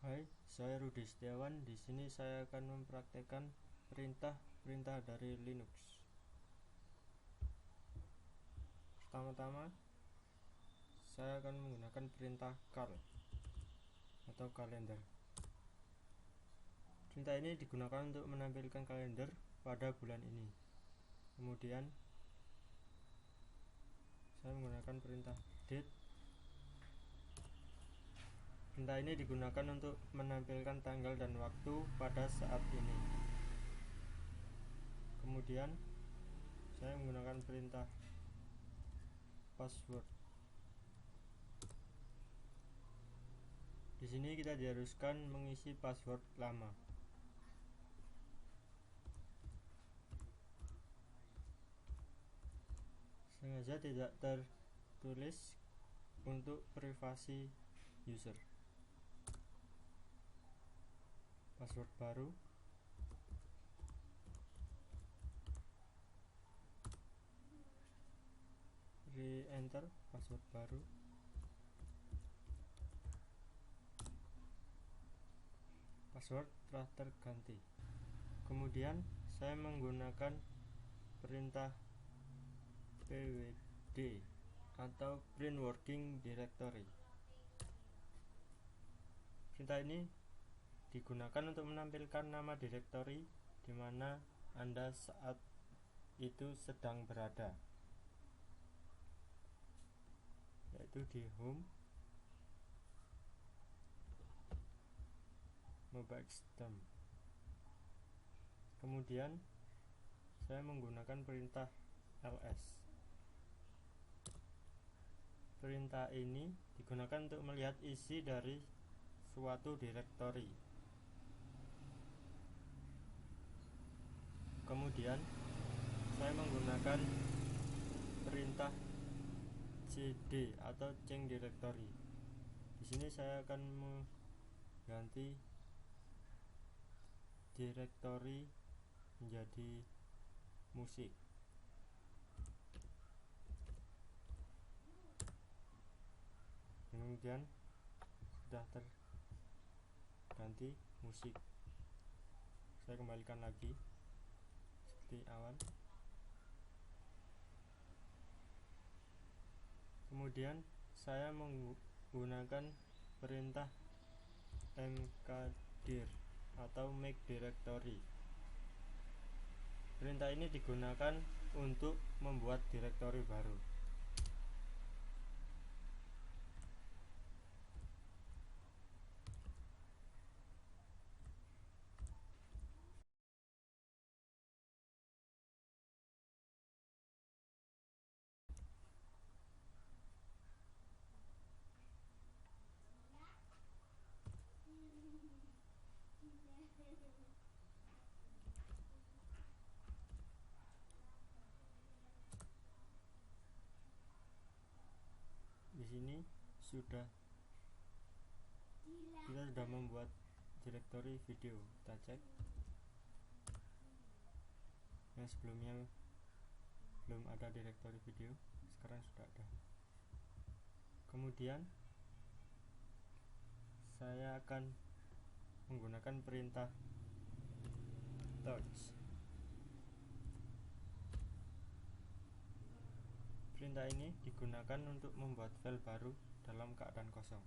Hai, saya Rudi Setiawan. Di sini saya akan mempraktekkan perintah dari Linux. Pertama-tama, saya akan menggunakan perintah cal atau kalender. Perintah ini digunakan untuk menampilkan kalender pada bulan ini. Kemudian, saya menggunakan perintah date. Perintah ini digunakan untuk menampilkan tanggal dan waktu pada saat ini. Kemudian, saya menggunakan perintah password. Di sini kita diharuskan mengisi password lama. Sengaja tidak tertulis untuk privasi user. Password baru. Re-enter password baru. Password telah terganti. Kemudian saya menggunakan perintah pwd atau print working directory. Perintah ini digunakan untuk menampilkan nama direktori di mana Anda saat itu sedang berada, yaitu di home, mobile system. Kemudian saya menggunakan perintah ls. Perintah ini digunakan untuk melihat isi dari suatu direktori. Kemudian saya menggunakan perintah cd atau change directory. Di sini saya akan mengganti direktori menjadi musik. Kemudian sudah terganti musik. Saya kembalikan lagi seperti awal. Kemudian saya menggunakan perintah mkdir atau make directory. Perintah ini digunakan untuk membuat direktori baru. Di sini kita sudah membuat direktori video. Kita cek. Yang sebelumnya belum ada direktori video, sekarang sudah ada. Kemudian saya akan menggunakan perintah touch. Perintah ini digunakan untuk membuat file baru dalam keadaan kosong.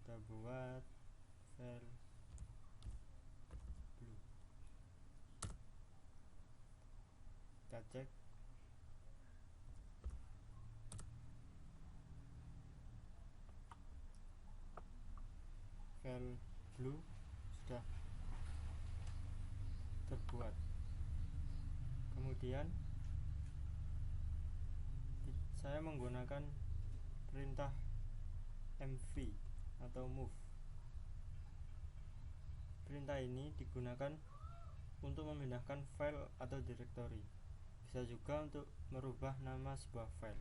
Kita buat file blue. Kita cek. File blue sudah terbuat. Kemudian saya menggunakan perintah mv atau move. Perintah ini digunakan untuk memindahkan file atau direktori. Bisa juga untuk merubah nama sebuah file.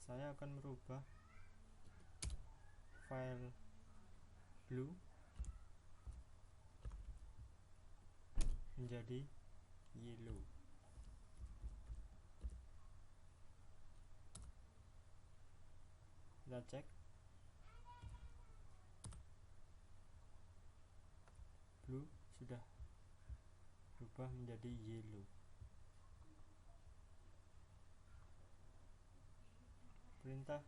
Saya akan merubah file blue menjadi yellow. Kita cek. sudah berubah menjadi yellow. Perintah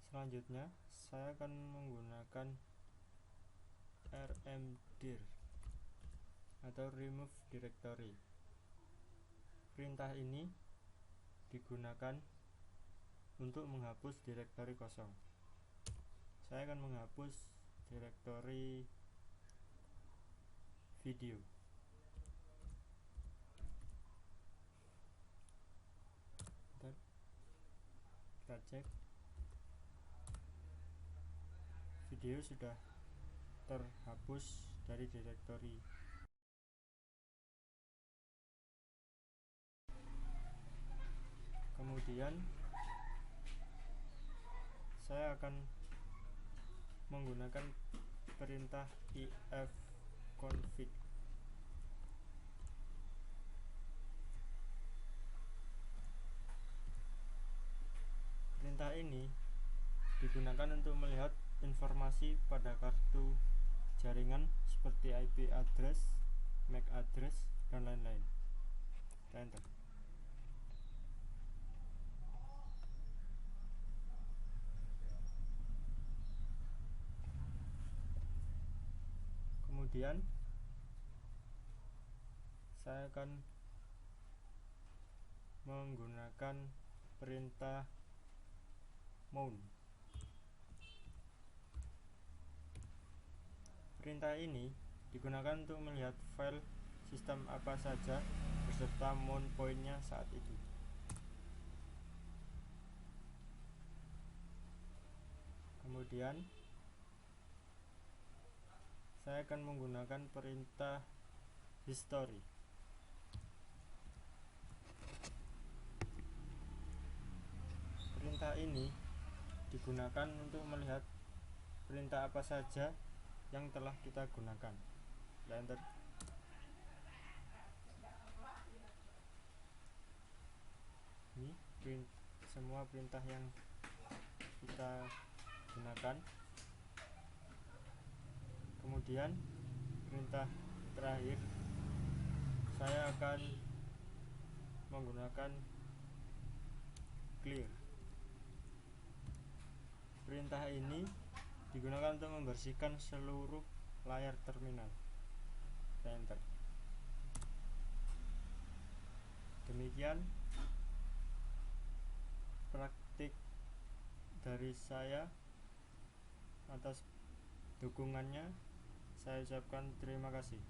selanjutnya saya akan menggunakan rmdir atau remove directory. Perintah ini digunakan untuk menghapus direktori kosong. Saya akan menghapus direktori video. Bentar, kita cek. Video sudah terhapus dari direktori. Kemudian saya akan menggunakan perintah ifconfig. Perintah ini digunakan untuk melihat informasi pada kartu jaringan seperti IP address, MAC address, dan lain-lain. Enter. Kemudian saya akan menggunakan perintah mount. Perintah ini digunakan untuk melihat file sistem apa saja beserta mount point-nya saat itu. Kemudian saya akan menggunakan perintah history. Perintah ini digunakan untuk melihat perintah apa saja yang telah kita gunakan. Enter. Ini semua perintah yang kita gunakan. Kemudian perintah terakhir saya akan menggunakan clear. Perintah ini digunakan untuk membersihkan seluruh layar terminal. Enter. Demikian praktik dari saya. Atas dukungannya saya ucapkan terima kasih.